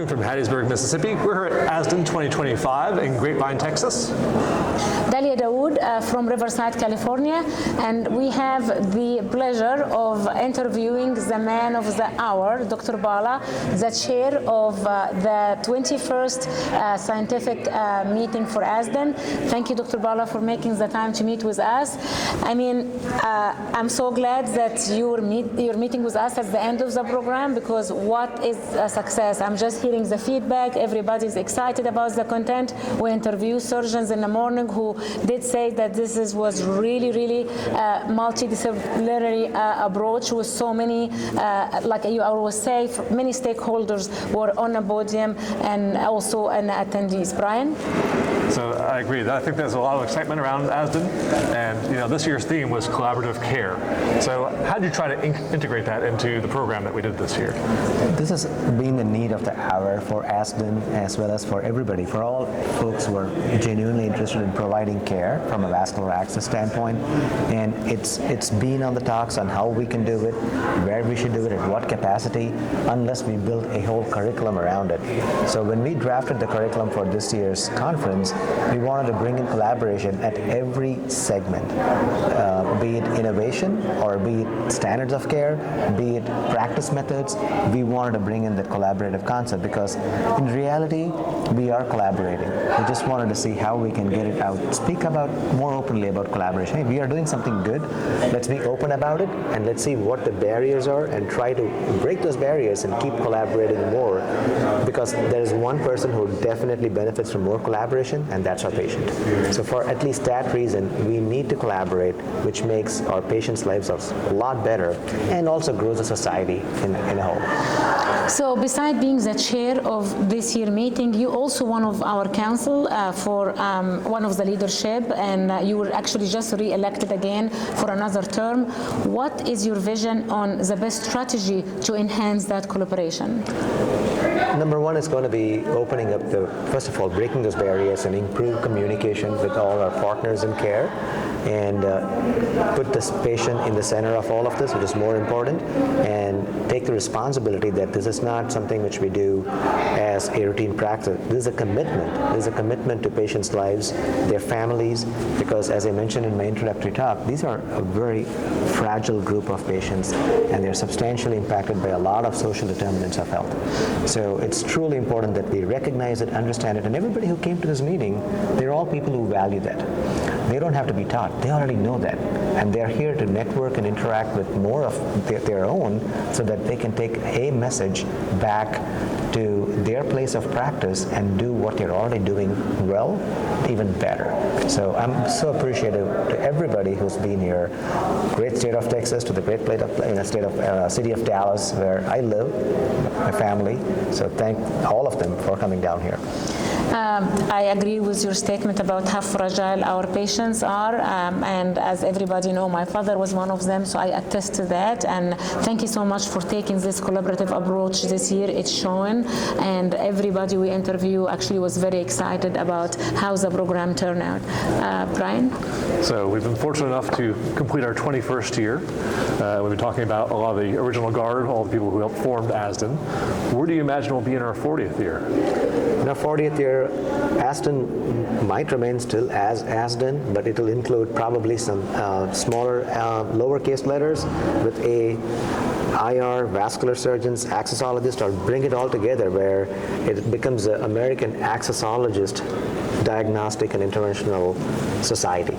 From Hattiesburg, Mississippi. We're here at ASDIN 2025 in Grapevine, Texas. Dalia Dawood from Riverside, California, and we have the pleasure of interviewing the man of the hour, Dr. Bala, the chair of the 21st scientific meeting for ASDIN. Thank you, Dr. Bala, for making the time to meet with us. I mean, I'm so glad that you're meeting with us at the end of the program, because what is a success? I'm just hearing the feedback. Everybody's excited about the content. We interview surgeons in the morning who did say that this was really multidisciplinary approach with so many, like you always say, many stakeholders were on the podium and also an attendees. Brian? So I agree. I think there's a lot of excitement around ASDIN, and this year's theme was collaborative care. So how did you try to integrate that into the program that we did this year? This has been the need of the hour for ASDIN as well as for everybody, for all folks who are genuinely interested in providing care from a vascular access standpoint. And it's been on the talks on how we can do it, where we should do it, at what capacity, unless we build a whole curriculum around it. So when we drafted the curriculum for this year's conference, we wanted to bring in collaboration at every segment, be it innovation or be it standards of care, be it practice methods. We wanted to bring in that collaborative concept because in reality, we are collaborating. We just wanted to see how we can get it out, speak about more openly about collaboration. Hey, we are doing something good. Let's be open about it and let's see what the barriers are and try to break those barriers and keep collaborating more, because there is one person who definitely benefits from more collaboration, and that's our patient. So for at least that reason, we need to collaborate, which makes our patients' lives a lot better and also grows the society in a whole. So besides being the chair of this year meeting, you also one of our council for one of the leadership, and you were actually just re-elected again for another term. What is your vision on the best strategy to enhance that collaboration? Number one is going to be opening up first of all, breaking those barriers and improve communication with all our partners in care, and put this patient in the center of all of this, which is more important, and take the responsibility that this is not something which we do as a routine practice. This is a commitment. This is a commitment to patients' lives, their families, because as I mentioned in my introductory talk, these are a very fragile group of patients, and they're substantially impacted by a lot of social determinants of health. So it's truly important that we recognize it, understand it, and everybody who came to this meeting, they're all people who value that. They don't have to be taught. They already know that. And they're here to network and interact with more of their own so that they can take a message back to their place of practice and do what they're already doing well, even better. So I'm so appreciative to everybody who's been here. Great state of Texas to the great city of Dallas, where I live, my family. So thank all of them for coming down here. I agree with your statement about how fragile our patients are, and as everybody know, my father was one of them, so I attest to that. And thank you so much for taking this collaborative approach this year. It's showing, and everybody we interview actually was very excited about how the program turned out. Brian? So we've been fortunate enough to complete our 21st year. We've been talking about a lot of the original guard, all the people who helped form ASDIN. Where do you imagine we'll be in our 40th year? In our 40th year, ASDIN might remain still as ASDIN, but it will include probably some smaller lowercase letters with a IR, vascular surgeons, accessologist, or bring it all together where it becomes an American accessologist diagnostic and interventional society,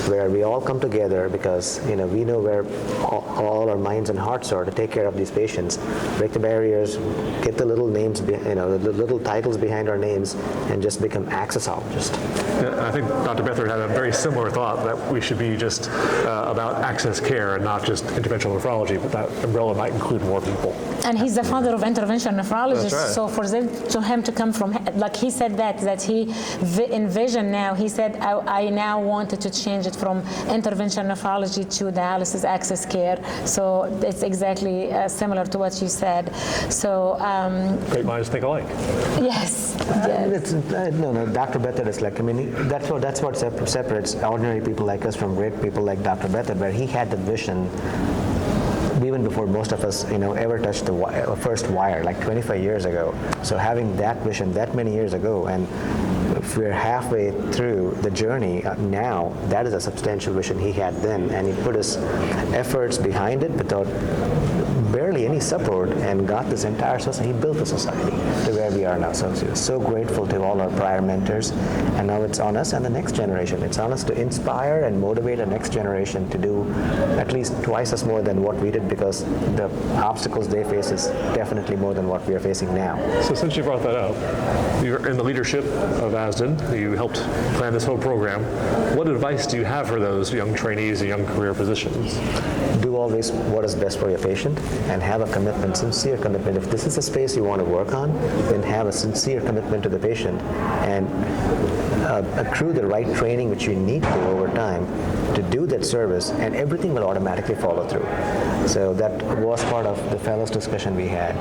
where we all come together because we know where all our minds and hearts are to take care of these patients, break the barriers, get the little names, the little titles behind our names, and just become accessologists. Yeah, I think Dr. Beathard had a very similar thought that we should be just about access care and not just interventional nephrology, but that umbrella might include more people. And he's the father of interventional nephrologists, right. so for him to come from, like he said that he envisioned now. He said, I now wanted to change it from interventional nephrology to dialysis access care. So it's exactly similar to what you said. So Great minds think alike. yes. Yes. No, Dr. Bethard is like, I mean, that's what separates ordinary people like us from great people like Dr. Bethard, where he had the vision even before most of us, ever touched the first wire, like 25 years ago. So having that vision that many years ago, and if we're halfway through the journey now, that is a substantial vision he had then, and he put his efforts behind it without barely any support, and got this entire society. He built the society to where we are now. So we're so grateful to all our prior mentors, and now it's on us and the next generation. It's on us to inspire and motivate the next generation to do at least twice as more than what we did, because the obstacles they face is definitely more than what we are facing now. So since you brought that up, you're in the leadership of ASDIN. You helped plan this whole program. What advice do you have for those young trainees and young career physicians? Do always what is best for your patient, and have a commitment, sincere commitment. If this is a space you want to work on, then have a sincere commitment to the patient, and accrue the right training which you need to over time to do that service, and everything will automatically follow through. So that was part of the fellows discussion we had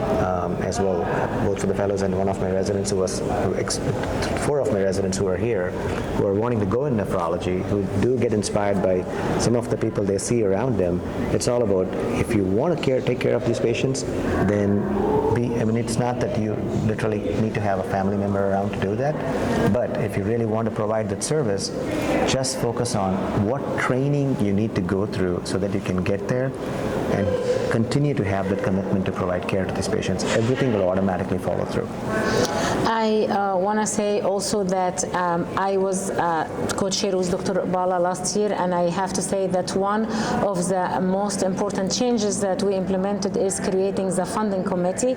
as well, both for the fellows and one of my residents who was, four of my residents who are here, who are wanting to go in nephrology, who do get inspired by some of the people they see around them. It's all about, if you want to take care of these patients, then it's not that you literally need to have a family member around to do that, but if you really want to provide that service, just focus on what training you need to go through so that you can get there and continue to have that commitment to provide care to these patients. Everything will automatically follow through. I want to say also that I was co-chair with Dr. Bala last year, and I have to say that one of the most important changes that we implemented is creating the funding committee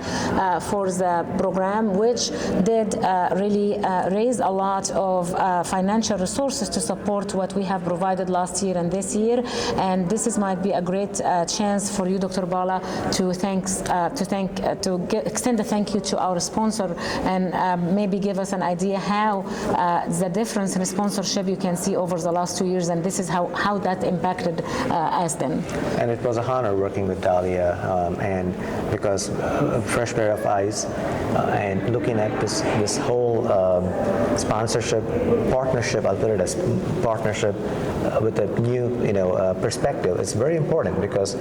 for the program, which did really raise a lot of financial resources to support what we have provided last year and this year. And this might be a great chance for you, Dr. Bala, to extend a thank you to our sponsor, and maybe give us an idea how the difference in sponsorship you can see over the last 2 years, and this is how that impacted ASDIN. And it was a honor working with Dahlia, and because a fresh pair of eyes, and looking at this whole sponsorship partnership, I'll put it as partnership with a new perspective. It's very important because,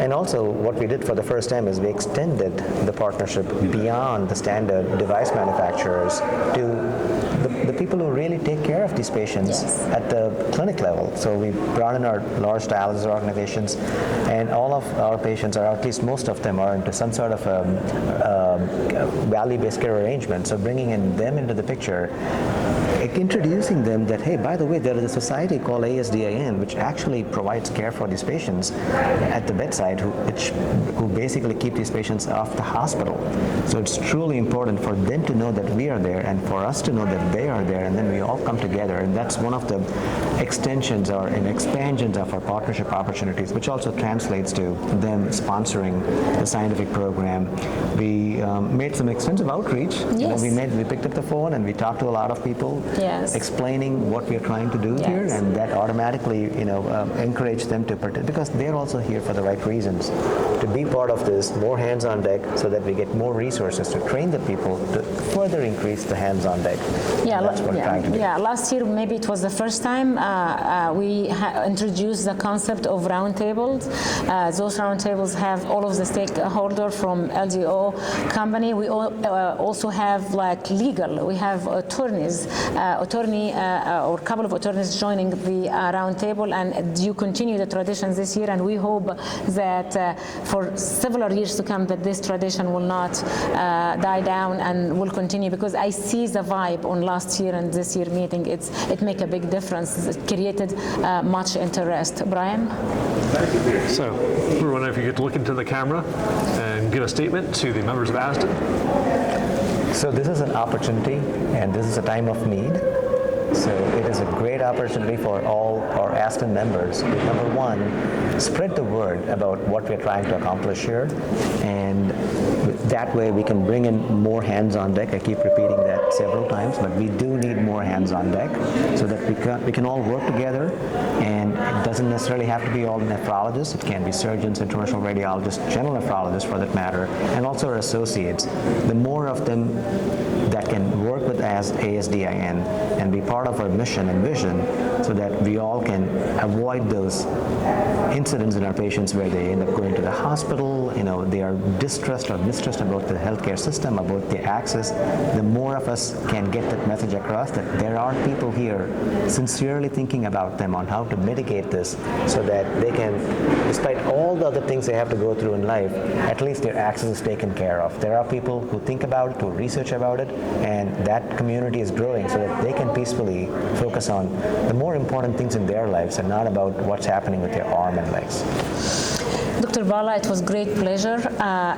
and also what we did for the first time is we extended the partnership beyond the standard device manufacturers to the people who really take care of these patients at the clinic level. So we brought in our large dialysis organizations, and all of our patients, or at least most of them, are into some sort of value-based care arrangement. So bringing in them into the picture, introducing them that, hey, by the way, there is a society called ASDIN, which actually provides care for these patients at the bedside, who basically keep these patients off the hospital. So it's truly important for them to know that we are there, and for us to know that they are there, and then we all come together. And that's one of the extensions or expansions of our partnership opportunities, which also translates to them sponsoring the scientific program. We made some extensive outreach. Yes. We picked up the phone and we talked to a lot of people, explaining what we're trying to do here, and that automatically encouraged them to participate, because they're also here for the right reasons, to be part of this, more hands on deck, so that we get more resources to train the people to further increase the hands on deck. That's what we're trying to do. Last year maybe it was the first time we introduced the concept of roundtables. Those roundtables have all of the stakeholders from LDO company. We also have legal. We have attorneys, or a couple of attorneys joining the roundtable, and you continue the tradition this year. And we hope that for several years to come, that this tradition will not die down and will continue, because I see the vibe on last year and this year meeting. It make a big difference. It created much interest. Brian? So we're wondering if you could look into the camera and give a statement to the members of ASDIN. So this is an opportunity, and this is a time of need. So it is a great opportunity for all our ASDIN members, number one, spread the word about what we're trying to accomplish here, and that way we can bring in more hands on deck. I keep repeating that several times, but we do need more hands on deck so that we can all work together, and it doesn't necessarily have to be all nephrologists. It can be surgeons, interventional radiologists, general nephrologists for that matter, and also our associates. The more of them that can work with ASDIN and be part of our mission and vision so that we all can avoid those incidents in our patients where they end up going to the hospital, they are distressed or mistrust about the healthcare system, about the access. The more of us can get that message across that there are people here sincerely thinking about them on how to mitigate this so that they can, despite all the other things they have to go through in life, at least their access is taken care of. There are people who think about it, who research about it, and that community is growing so that they can peacefully focus on the more important things in their lives and not about what's happening with their arm and legs. Dr. Bala, it was great pleasure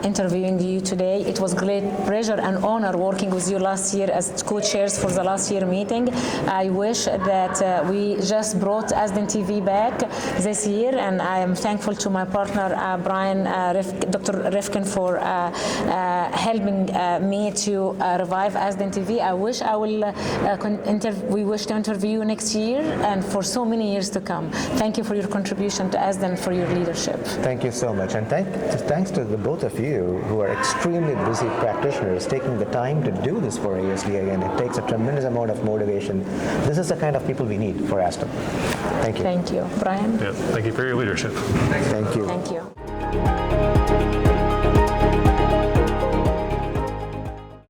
interviewing you today. It was great pleasure and honor working with you last year as co-chairs for the last year meeting. I wish that we just brought ASDIN TV back this year, and I am thankful to my partner Brian, Dr. Rifkin, for helping me to revive ASDIN TV. I wish we wish to interview you next year and for so many years to come. Thank you for your contribution to ASDIN, for your leadership. Thank you so much, and thanks to the both of you who are extremely busy practitioners taking the time to do this for ASDIN. It takes a tremendous amount of motivation. This is the kind of people we need for ASDIN. Thank you. Thank you. Brian? Yeah, thank you for your leadership. Thank you. Thank you.